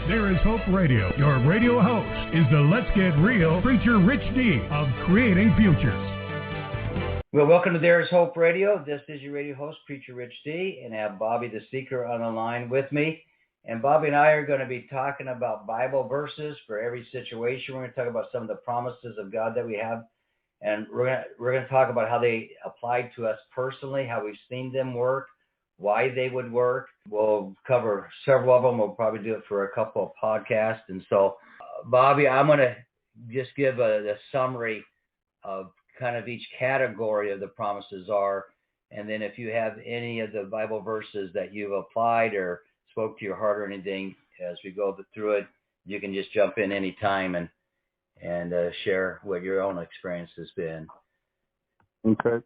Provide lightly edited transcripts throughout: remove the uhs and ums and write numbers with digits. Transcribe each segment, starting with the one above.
There is Hope Radio. Your radio host is the Let's Get Real PreacherRichD of Creating Futures. Well, welcome to There is Hope Radio. This is your radio host, PreacherRichD, and I have Bobby the Seeker on the line with me. And Bobby and I are going to be talking about Bible verses for every situation. We're going to talk about some of the promises of God that we have. And we're going to talk about how they apply to us personally, how we've seen them work, why they would work. We'll cover several of them. We'll probably do it for a couple of podcasts. And so, Bobby, I'm going to just give a summary of kind of each category of the promises are. And then if you have any of the Bible verses that you've applied or spoke to your heart or anything as we go through it, you can just jump in any time and share what your own experience has been. Okay.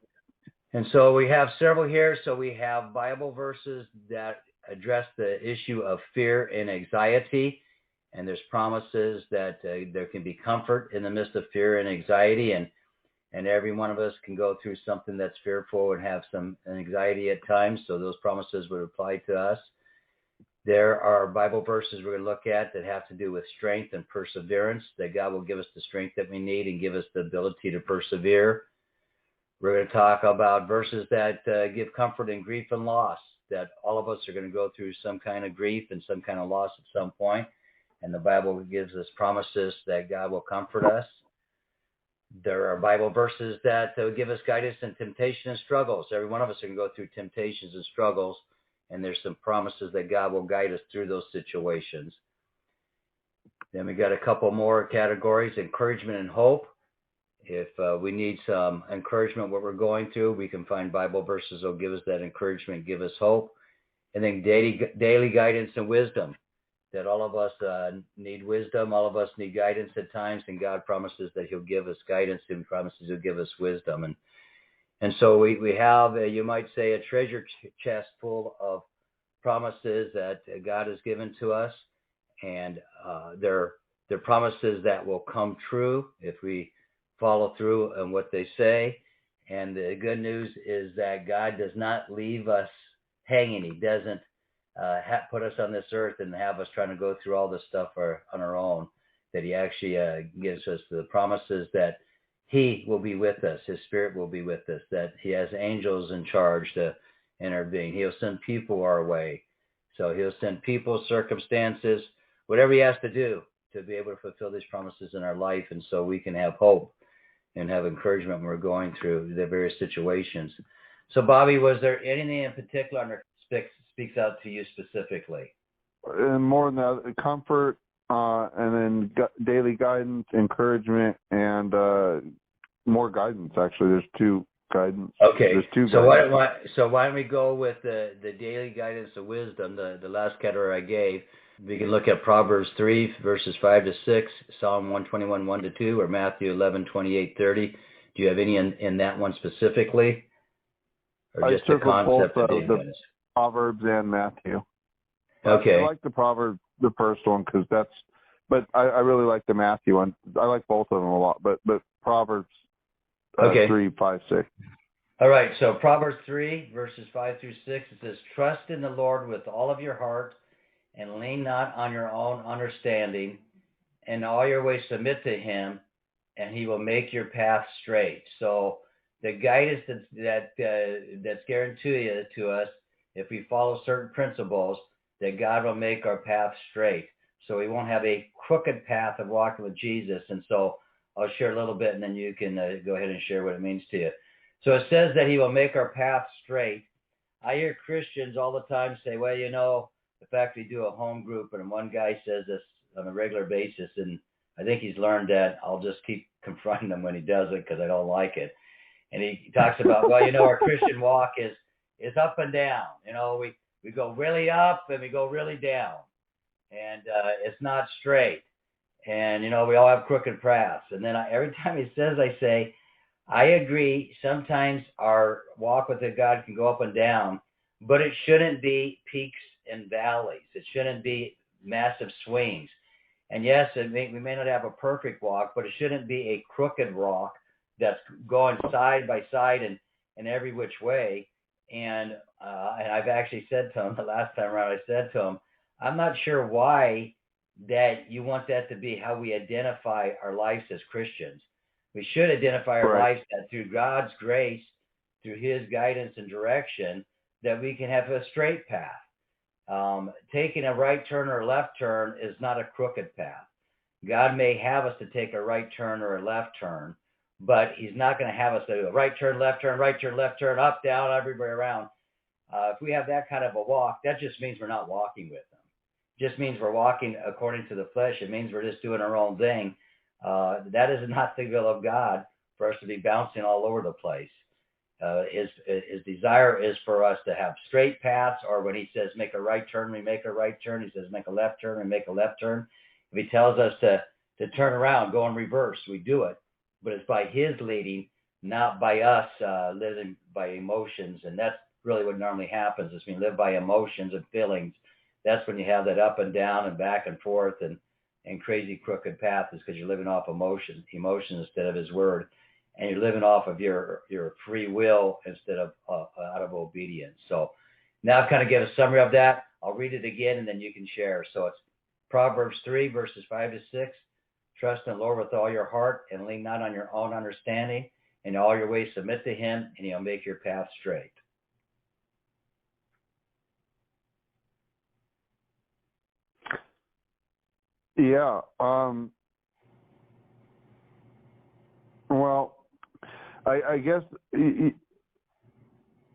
And so we have several here. So we have Bible verses that address the issue of fear and anxiety. And there's promises that there can be comfort in the midst of fear and anxiety. And every one of us can go through something that's fearful and have some anxiety at times. So those promises would apply to us. There are Bible verses we're going to look at that have to do with strength and perseverance, that God will give us the strength that we need and give us the ability to persevere. We're going to talk about verses that give comfort in grief and loss, that all of us are going to go through some kind of grief and some kind of loss at some point, and the Bible gives us promises that God will comfort us. There are Bible verses that give us guidance in temptation and struggles. Every one of us are going to go through temptations and struggles, and there's some promises that God will guide us through those situations. Then we got a couple more categories: encouragement and hope. If we need some encouragement, what we're going through, we can find Bible verses that will give us that encouragement, give us hope. And then daily guidance and wisdom, that all of us need wisdom. All of us need guidance at times, and God promises that he'll give us guidance and promises he'll give us wisdom. And so we have, you might say, a treasure chest full of promises that God has given to us. And they're promises that will come true if we follow through on what they say. And the good news is that God does not leave us hanging. He doesn't put us on this earth and have us trying to go through all this stuff on our own, that he actually gives us the promises that he will be with us, his spirit will be with us, that he has angels in charge to intervene. He'll send people our way. So he'll send people, circumstances, whatever he has to do to be able to fulfill these promises in our life. And so we can have hope and have encouragement when we're going through the various situations. So, Bobby, was there anything in particular that speaks out to you specifically? And more than that, comfort, and then daily guidance, encouragement, and more guidance. Actually, there's two guidance. Okay. There's two. So why don't we go with the daily guidance of wisdom, the last category I gave. We can look at Proverbs 3, verses 5 to 6, Psalm 121, 1 to 2, or Matthew 11, 28, 30. Do you have any in that one specifically? Or just the concept both, of the Proverbs and Matthew. Okay. I like the Proverbs, the first one, because but I really like the Matthew one. I like both of them a lot, but Proverbs 3, 5, 6. All right, so Proverbs 3, verses 5 through 6, it says, "Trust in the Lord with all of your heart, and lean not on your own understanding. In all your ways submit to him, and he will make your path straight." So the guidance that's guaranteed to us, if we follow certain principles, that God will make our path straight. So we won't have a crooked path of walking with Jesus. And so I'll share a little bit, and then you can go ahead and share what it means to you. So it says that he will make our path straight. I hear Christians all the time say, well, the fact we do a home group, and one guy says this on a regular basis, and I think he's learned that I'll just keep confronting him when he does it because I don't like it. And he talks about, well, our Christian walk is up and down. We go really up and we go really down, and it's not straight. And we all have crooked paths. And then every time he says, I say, I agree. Sometimes our walk with God can go up and down, but it shouldn't be peaks and valleys. It shouldn't be massive swings. And yes, we may not have a perfect walk, but it shouldn't be a crooked walk that's going side by side and every which way. And I've actually said to him the last time around, I said to him, I'm not sure why that you want that to be how we identify our lives as Christians. We should identify our Right. lives that through God's grace, through His guidance and direction, that we can have a straight path. Taking a right turn or a left turn is not a crooked path. God may have us to take a right turn or a left turn, but He's not going to have us to do a right turn, left turn, right turn, left turn, up, down, everywhere around. If we have that kind of a walk, that just means we're not walking with Him. It just means we're walking according to the flesh. It means we're just doing our own thing. That is not the will of God for us to be bouncing all over the place. His desire is for us to have straight paths, or when He says make a right turn, we make a right turn. He says make a left turn, we make a left turn. If He tells us to turn around, go in reverse, we do it. But it's by His leading, not by us living by emotions. And that's really what normally happens is when you live by emotions and feelings. That's when you have that up and down and back and forth and crazy crooked paths, is because you're living off emotions instead of His word. And you're living off of your free will instead of out of obedience. So now I've kind of given a summary of that. I'll read it again and then you can share. So it's Proverbs 3, verses 5 to 6. Trust in the Lord with all your heart and lean not on your own understanding. In all your ways submit to Him, and He'll make your path straight. Yeah. Well, I guess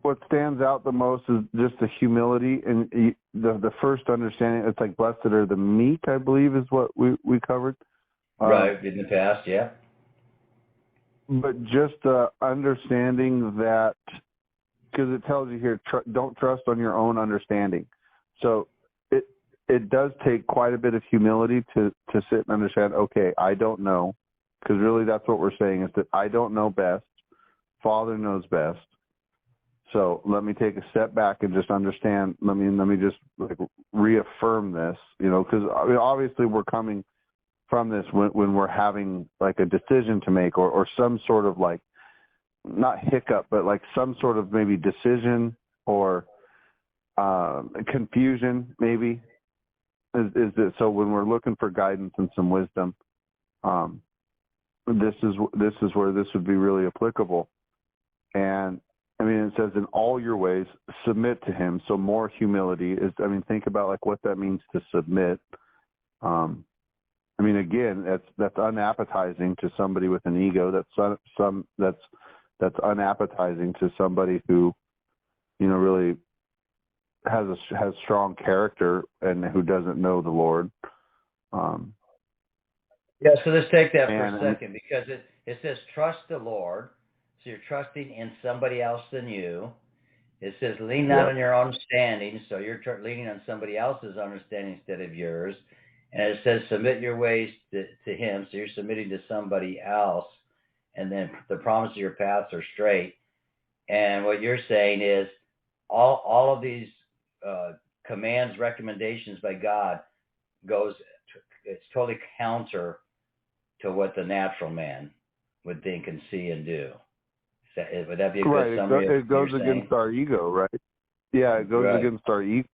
what stands out the most is just the humility and the first understanding. It's like blessed are the meek, I believe, is what we covered. Right, in the past, yeah. But just understanding that, because it tells you here, don't trust on your own understanding. So it does take quite a bit of humility to sit and understand, okay, I don't know, because really that's what we're saying, is that I don't know best. Father knows best. So let me take a step back and just understand. Let me just like reaffirm this, because obviously we're coming from this when we're having like a decision to make or some sort of like, not hiccup, but like some sort of maybe decision or confusion maybe is that. So when we're looking for guidance and some wisdom, this is where this would be really applicable. And I mean, it says in all your ways submit to Him. So more humility is, think about like what that means to submit. Again, that's unappetizing to somebody with an ego. That's unappetizing to somebody who, really has strong character and who doesn't know the Lord. Yeah, so let's take that for a second, because it says trust the Lord. So you're trusting in somebody else than you. It says lean not on your understanding. So you're leaning on somebody else's understanding instead of yours. And it says submit your ways to Him. So you're submitting to somebody else. And then the promise of your paths are straight. And what you're saying is all of these commands, recommendations by God it's totally counter to what the natural man would think and see and do. Would that be a good summary? It goes against our ego, right? Yeah, it goes against our ego.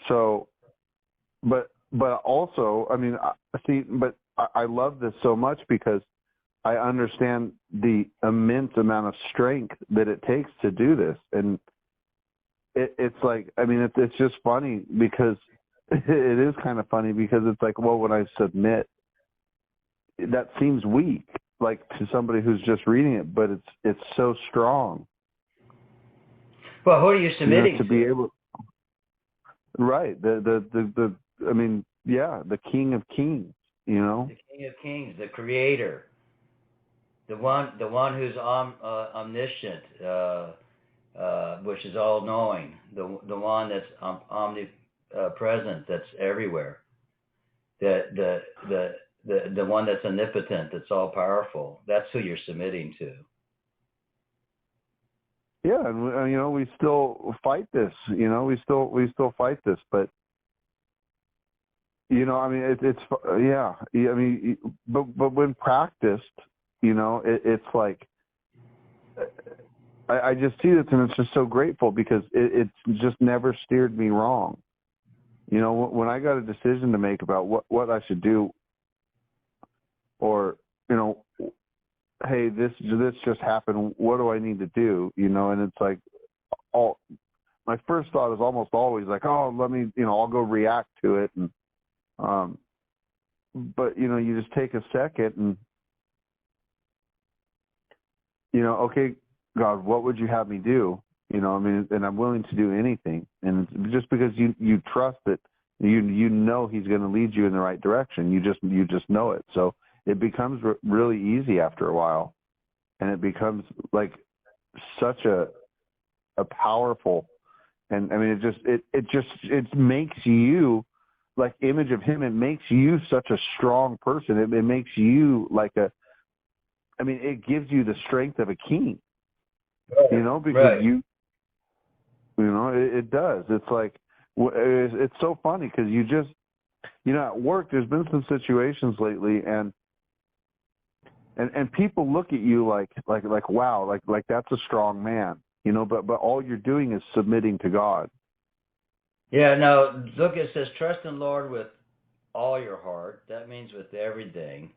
So, but also, I love this so much because I understand the immense amount of strength that it takes to do this. And it's like, it's just funny because it is kind of funny because it's like, well, when I submit, that seems weak, like to somebody who's just reading it, but it's so strong. Well, who are you submitting to? Be able, right? The King of Kings. The King of Kings, the Creator, the one who's omniscient, which is all knowing, the one that's omnipresent, that's everywhere, the one that's omnipotent, that's all powerful. That's who you're submitting to. Yeah, and we still fight this. We still fight this, but but when practiced, it's like I just see this and it's just so grateful because it's just never steered me wrong. You know, when I got a decision to make about what I should do, or, you know, hey, this just happened, what do I need to do? You know, and it's like, all my first thought is almost always like, oh, let me, you know, I'll go react to it. And, but, you know, you just take a second and, you know, okay, God, what would you have me do? You know, I mean, and I'm willing to do anything. And it's just because you trust that you know he's going to lead you in the right direction. You just know it. So it becomes really easy after a while. And it becomes like such a powerful, and I mean, it makes you like image of him. It makes you such a strong person. It makes you like it gives you the strength of a king, you know, because it does. It's like, it's so funny because at work, there's been some situations lately and people look at you like, wow, like that's a strong man, you know, but all you're doing is submitting to God. Yeah, no, look, it says, trust in the Lord with all your heart. That means with everything.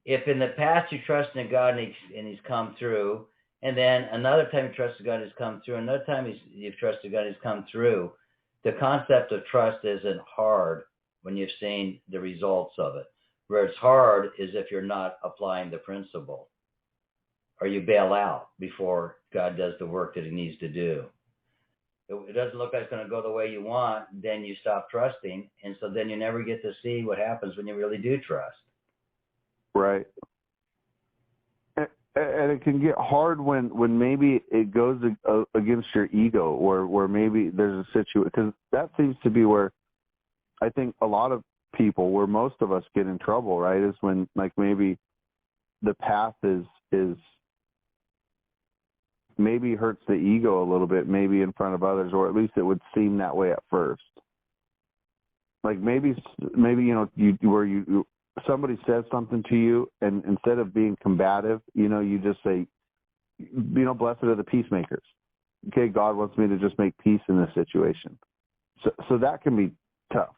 If in the past you trusted in God and he's come through, and then another time you trusted God, he's come through, another time you've trusted God, he's come through, the concept of trust isn't hard when you've seen the results of it. Where it's hard is if you're not applying the principle, or you bail out before God does the work that he needs to do. It doesn't look like it's going to go the way you want, then you stop trusting, and so then you never get to see what happens when you really do trust. Right. And it can get hard when maybe it goes against your ego, or where maybe there's a situation, because that seems to be where I think a lot of people, where most of us get in trouble, right, is when like maybe the path is maybe hurts the ego a little bit, maybe in front of others, or at least it would seem that way at first. Like maybe you know, somebody says something to you, and instead of being combative, you know, you just say, you know, blessed are the peacemakers. Okay, God wants me to just make peace in this situation. So that can be tough,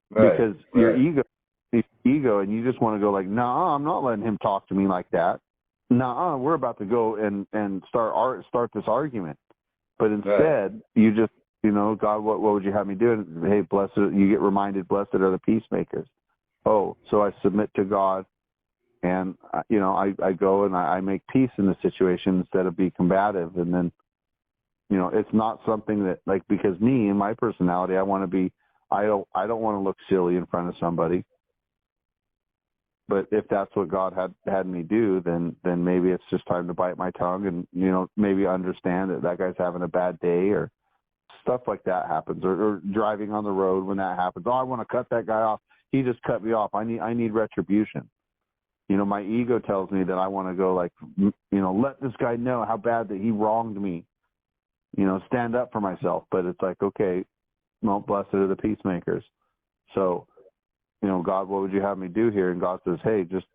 because your ego, and you just want to go like, nah, I'm not letting him talk to me like that. Nah, we're about to go and start this argument. But instead, you just, you know, God, what would you have me do? And hey, you get reminded, blessed are the peacemakers. Oh, so I submit to God, and you know, I go and I make peace in the situation instead of be combative. And then, you know, it's not something that, like, because me and my personality, I don't want to look silly in front of somebody. But if that's what God had me do, then maybe it's just time to bite my tongue and, you know, maybe understand that guy's having a bad day, or stuff like that happens, or driving on the road when that happens. Oh, I want to cut that guy off. He just cut me off. I need retribution. You know, my ego tells me that I want to go like, you know, let this guy know how bad that he wronged me. You know, stand up for myself. But it's like, okay, well, blessed are the peacemakers. So, you know, God, what would you have me do here? And God says, hey, just,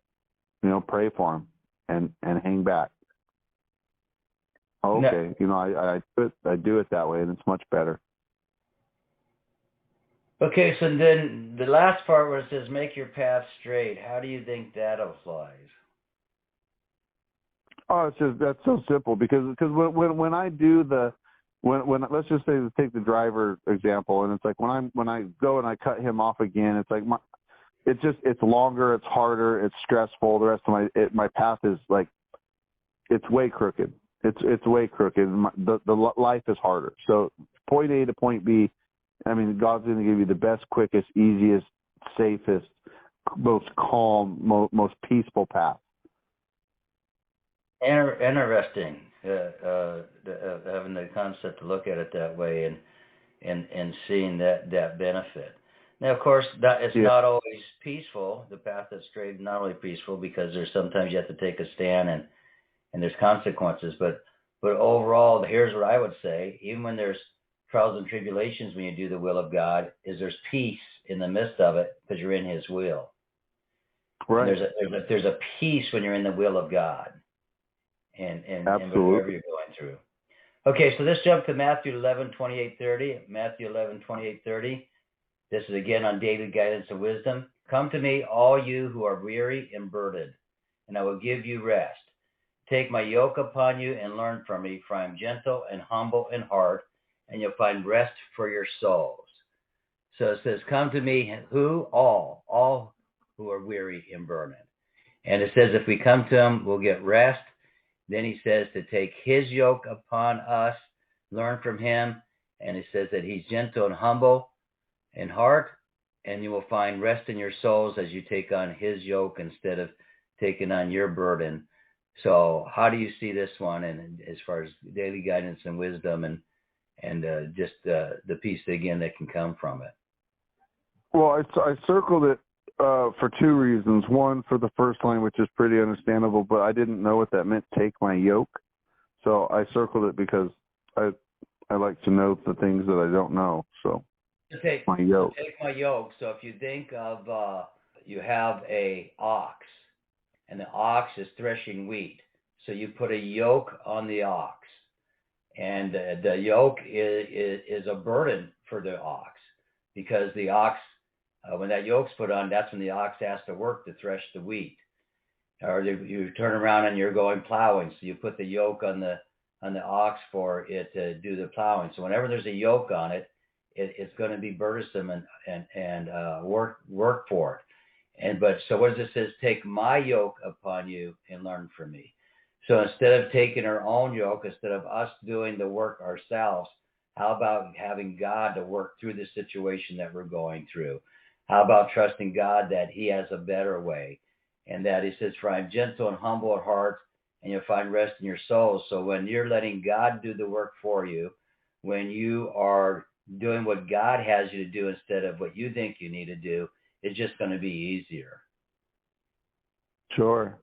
you know, pray for him and hang back. Oh, okay. You know, I do it that way, and it's much better. Okay, so then the last part where it says make your path straight, how do you think that applies? Oh, it's just, that's so simple, because when I do when let's just say, take the driver example, and it's like when I go and I cut him off again, it's like it's longer, it's harder, it's stressful. The rest of my path is like, it's way crooked. It's way crooked. The life is harder. So point A to point B, I mean, God's going to give you the best, quickest, easiest, safest, most calm, most peaceful path. Interesting, having the concept to look at it that way and seeing that benefit. Now, of course, it's not always peaceful. The path that's straight is not only peaceful, because there's sometimes you have to take a stand and there's consequences. But overall, here's what I would say: even when there's trials and tribulations, when you do the will of God, there's peace in the midst of it, because you're in His will. Right. And there's a peace when you're in the will of God, and whatever you're going through. Okay, so let's jump to Matthew 11:28-30. Matthew 11:28-30. This is again on daily guidance and wisdom. Come to me, all you who are weary and burdened, and I will give you rest. Take my yoke upon you and learn from me, for I am gentle and humble in heart, and you'll find rest for your souls. So it says, come to me, who? All who are weary and burdened. And it says if we come to him, we'll get rest. Then he says to take his yoke upon us, learn from him. And it says that he's gentle and humble in heart, and you will find rest in your souls as you take on his yoke instead of taking on your burden. So how do you see this one, and as far as daily guidance and wisdom and just the peace again that can come from it? Well, I circled it for two reasons. One, for the first line, which is pretty understandable, but I didn't know what that meant, take my yoke. So I circled it because I like to know the things that I don't know. So take my yoke. Take my yoke. So if you think of you have a ox, and the ox is threshing wheat. So you put a yoke on the ox, and the yoke is a burden for the ox, because the ox, when that yoke's put on, that's when the ox has to work to thresh the wheat. Or you turn around and you're going plowing, so you put the yoke on the ox for it to do the plowing. So whenever there's a yoke on it, it's going to be burdensome and work for it. So what does it says? Take my yoke upon you and learn from me. So instead of taking our own yoke, instead of us doing the work ourselves, how about having God to work through the situation that we're going through? How about trusting God that he has a better way? And that he says, for I am gentle and humble at heart, and you'll find rest in your souls. So when you're letting God do the work for you, when you are doing what God has you to do instead of what you think you need to do, it's just going to be easier. Sure.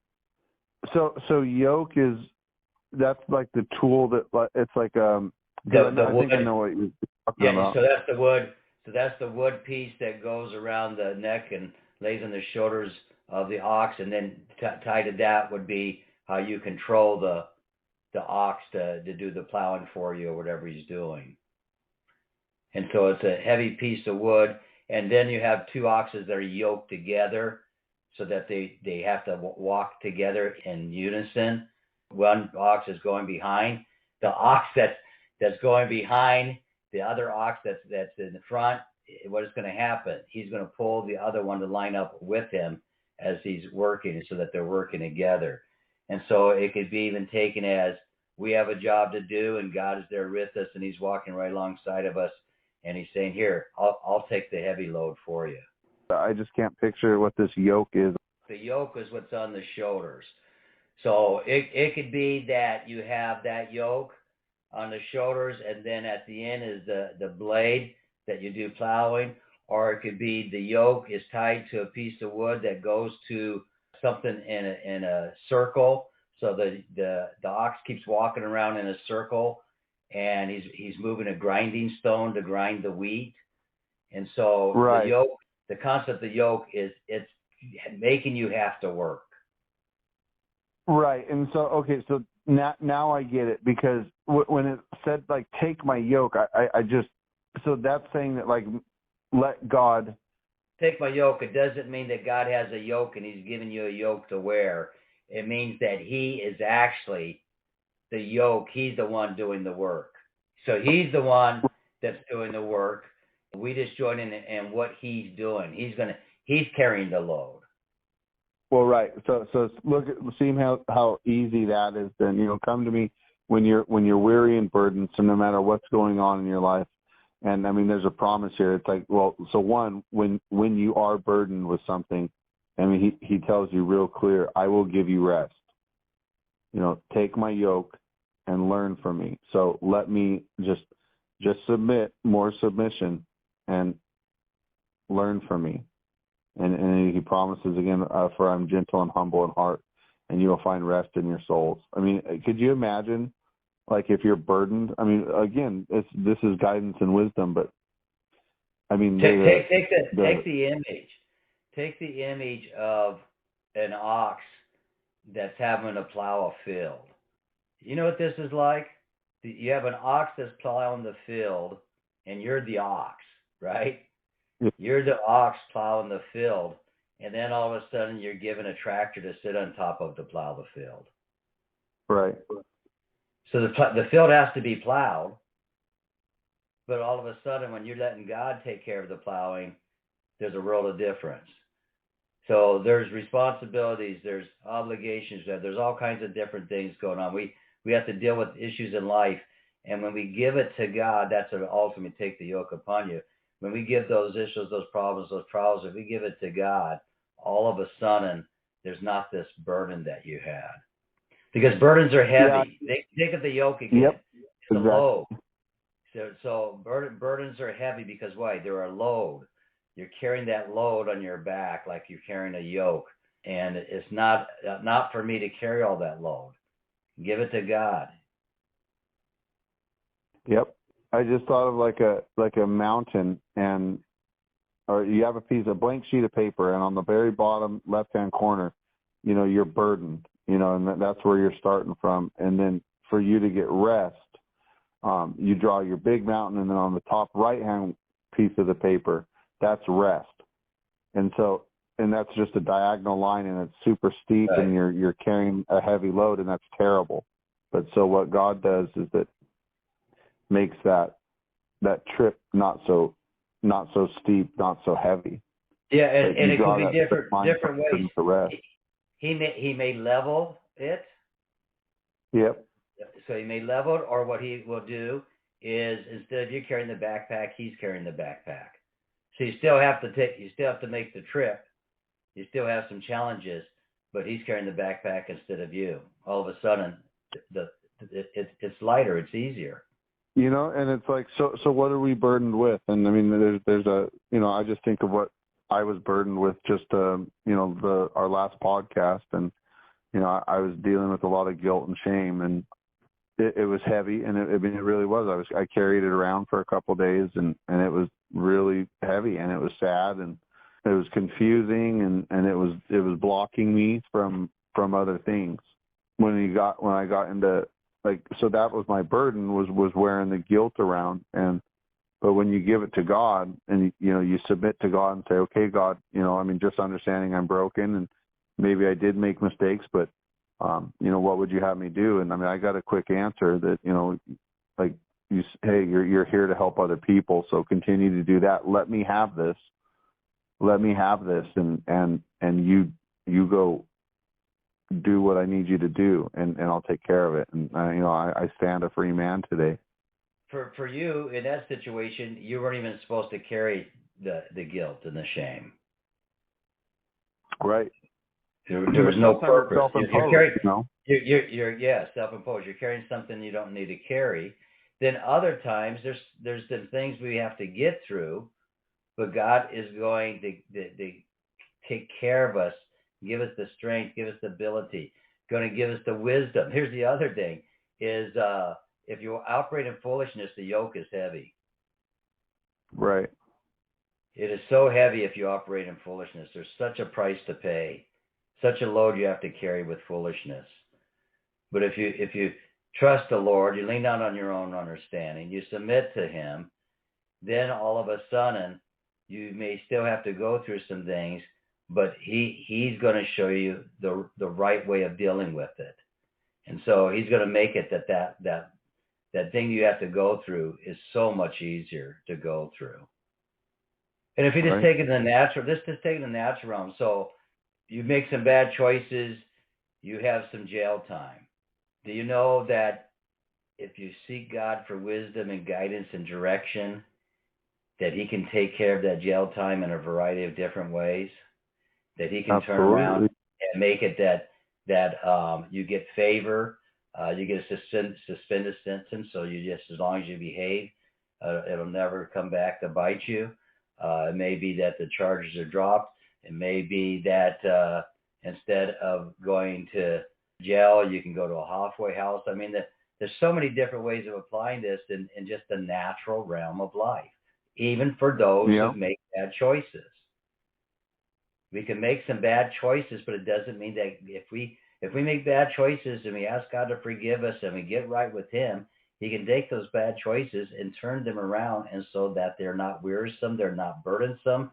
So yoke that's like the tool that it's like I think I know what you're talking about. So that's the wood. So that's the wood piece that goes around the neck and lays on the shoulders of the ox, and then tied to that would be how you control the ox to do the plowing for you or whatever he's doing. And so it's a heavy piece of wood. And then you have two oxes that are yoked together so that they have to walk together in unison. One ox is going behind. The ox that's going behind the other ox that's in the front, what is going to happen? He's going to pull the other one to line up with him as he's working, so that they're working together. And so it could be even taken as we have a job to do, and God is there with us, and he's walking right alongside of us. And he's saying, here, I'll take the heavy load for you. I just can't picture what this yoke is. The yoke is what's on the shoulders. So it could be that you have that yoke on the shoulders, and then at the end is the blade that you do plowing. Or it could be the yoke is tied to a piece of wood that goes to something in a circle. So the ox keeps walking around in a circle, and he's moving a grinding stone to grind the wheat. And so right. The yoke, the concept of the yoke is it's making you have to work. Right. And so, okay, so now I get it, because when it said, like, take my yoke, I just, so that's saying that, like, let God take my yoke. It doesn't mean that God has a yoke and he's giving you a yoke to wear. It means that he is actually the yoke. He's the one doing the work. So he's the one that's doing the work. We just join in what he's doing. He's carrying the load. Well, right. So see how easy that is. Then come to me when you're weary and burdened. So no matter what's going on in your life, and I mean, there's a promise here. It's like, well, so one, when you are burdened with something, I mean, he tells you real clear, I will give you rest. Take my yoke and learn from me. So let me just submit, more submission, and learn from me. And he promises again, for I'm gentle and humble in heart, and you will find rest in your souls. I mean, could you imagine, like, if you're burdened? I mean, again, this is guidance and wisdom, but I mean, take the image. Take the image of an ox that's having to plow a field. You know what this is like? you have an ox that's plowing the field, and you're the ox, right? Yeah. You're the ox plowing the field, and then all of a sudden you're given a tractor to sit on top of to plow the field. Right. So the field has to be plowed, but all of a sudden when you're letting God take care of the plowing, there's a world of difference. So there's responsibilities, there's obligations, there's all kinds of different things going on. We have to deal with issues in life, and when we give it to God, that's an ultimate take the yoke upon you. When we give those issues, those problems, those trials, if we give it to God, all of a sudden there's not this burden that you had. Because burdens are heavy. Yeah. Think of the yoke again. Yep. It's a Exactly. load. So burdens are heavy because why? They're a load. You're carrying that load on your back like you're carrying a yoke. And it's not for me to carry all that load. Give it to God. Yep. I just thought of like a mountain, or you have a blank sheet of paper, and on the very bottom left-hand corner, you're burdened, and that's where you're starting from. And then for you to get rest, you draw your big mountain, and then on the top right-hand piece of the paper, that's rest. And that's just a diagonal line, and it's super steep, Right. and you're carrying a heavy load, and that's terrible. But so what God does is that makes that trip not so steep, not so heavy. Yeah, and it could be different ways. The rest. He may level it. Yep. So he may level it, or what he will do is instead of you carrying the backpack, he's carrying the backpack. So you still have to make the trip. You still have some challenges, but he's carrying the backpack instead of you. All of a sudden, it's lighter, it's easier. And it's like, so what are we burdened with? And I mean, there's I just think of what I was burdened with just, our last podcast, and, I was dealing with a lot of guilt and shame, and it was heavy, and it really was. I carried it around for a couple of days, and it was really heavy, and it was sad, and it was confusing, and it was blocking me from other things. When I got into, so that was my burden, was wearing the guilt around. But when you give it to God, and you submit to God and say, okay, God, just understanding I'm broken, and maybe I did make mistakes, but what would you have me do? And I got a quick answer that, hey, you're here to help other people, so continue to do that. Let me have this, and you go do what I need you to do, and I'll take care of it. And I stand a free man today. For you in that situation, you weren't even supposed to carry the guilt and the shame. Right. There was no purpose. Self-imposed, You're self-imposed. You're carrying something you don't need to carry. Then other times there's some things we have to get through, but God is going to take care of us, give us the strength, give us the ability, going to give us the wisdom. Here's the other thing is if you operate in foolishness, the yoke is heavy. Right. It is so heavy if you operate in foolishness. There's such a price to pay, such a load you have to carry with foolishness. But if you trust the Lord, you lean not on your own understanding, you submit to him, then all of a sudden you may still have to go through some things, but he's going to show you the right way of dealing with it. And so he's going to make it that thing you have to go through is so much easier to go through. And if you just take it in the natural, just take it in the natural realm. So you make some bad choices, you have some jail time. Do you know that if you seek God for wisdom and guidance and direction, that he can take care of that jail time in a variety of different ways? That he can turn around and make it that you get favor, you get a suspended sentence, so you just, as long as you behave, it'll never come back to bite you. It may be that the charges are dropped. It may be that instead of going to jail, you can go to a halfway house. I mean, there's so many different ways of applying this in just the natural realm of life, even for those who make bad choices. We can make some bad choices, but it doesn't mean that if we make bad choices and we ask God to forgive us and we get right with him, He can take those bad choices and turn them around, and so that they're not wearisome, they're not burdensome,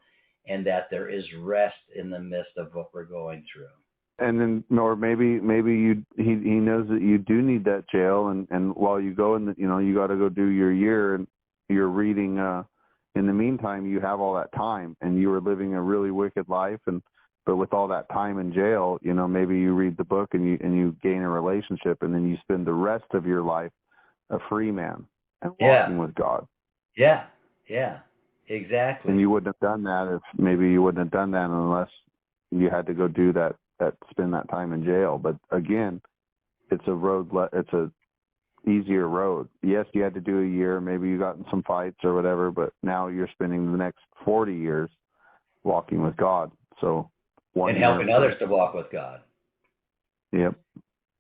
and that there is rest in the midst of what we're going through. And then, or maybe he knows that you do need that jail, and while you go in, you got to go do your year and you're reading. In the meantime, you have all that time, and you were living a really wicked life, but with all that time in jail, maybe you read the book and you gain a relationship, and then you spend the rest of your life a free man and walking with God. Yeah, exactly. And you wouldn't have done that unless you had to go do that spend that time in jail. But again, it's a easier road. Yes, you had to do a year, maybe you got in some fights or whatever, but now you're spending the next 40 years walking with God. So and helping others to walk with God. Yep.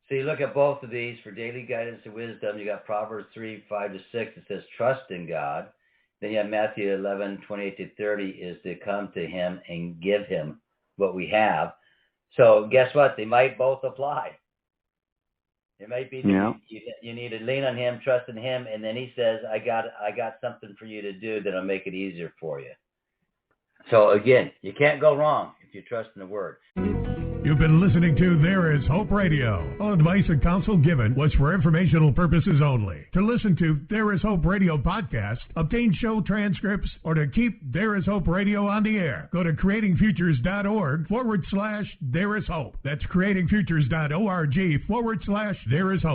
So you look at both of these for daily guidance and wisdom. You got Proverbs 3:5-6. It says, trust in God. Then you have Matthew 11:28-30 is to come to him and give him what we have. So guess what? They might both apply. It might be that you need to lean on him, trust in him, and then he says, I got something for you to do that'll make it easier for you. So again, you can't go wrong if you trust in the Word. You've been listening to There Is Hope Radio. All advice and counsel given was for informational purposes only. To listen to There Is Hope Radio podcast, obtain show transcripts, or to keep There Is Hope Radio on the air, go to creatingfutures.org/There Is Hope. That's creatingfutures.org/There Is Hope.